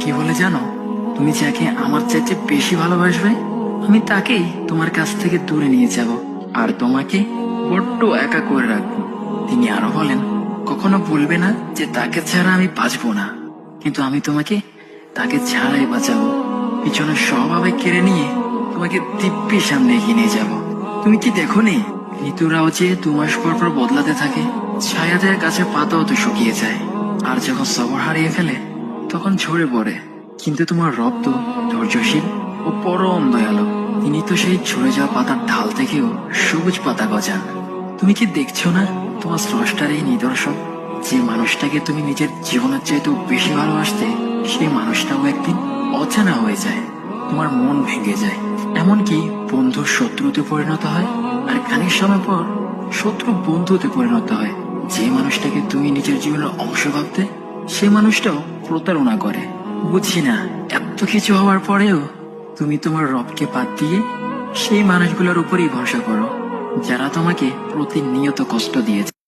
কি বলে জানো? তুমি যাকে আমার চাইতে বেশি ভালোবাসবে, আমি তাকেই তোমার কাছ থেকে দূরে নিয়ে যাব আর তোমাকে বড্ড একা করে রাখবো। তিনি আরো বলেন, কখনো বলবে না যে তাকে ছাড়া আমি বাঁচবো না, কিন্তু আমি তোমাকে তাকে ছাড়াই বাঁচাবো। পিছনে সব আবেগ কেড়ে নিয়ে তোমাকে দিব্যি সামনে এগিয়ে নিয়ে যাবো। তুমি কি দেখো নি, ঋতুরাও যে 2 মাস পর পর বদলাতে থাকে, ছায়া দেওয়া গাছের পাতাও তো শুকিয়ে যায়, আর যখন সবর হারিয়ে ফেলে তখন ঝরে পড়ে। কিন্তু তোমার রব তো ধৈর্যশীল ও পরম দয়ালু। তিনি তো সেই ঝরে যাওয়া পাতার ঢাল থেকেও সবুজ পাতা গজান। তুমি কি দেখছো না তোমার স্রষ্টার এই নিদর্শন? যে মানুষটাকে তুমি নিজের জীবনের চাইতেও বেশি ভালোবাসতে, সেই মানুষটাও একদিন অচেনা হয়ে যায়, তোমার মন ভেঙে যায়, এমনকি বন্ধুর শত্রুতে পরিণত হয়। আর খানিক সময় পর শত্রু বন্ধুতে পরিণত হয়। যে মানুষটাকে তুমি নিজের জীবনের অংশ ভাবতে, সে মানুষটাও প্রতারণা করে। বুঝি না, এত কিছু হওয়ার পরেও তুমি তোমার রবকে বাদ দিয়ে সেই মানুষগুলোর উপরই ভরসা করো, যারা তোমাকে প্রতিনিয়ত কষ্ট দিয়েছে।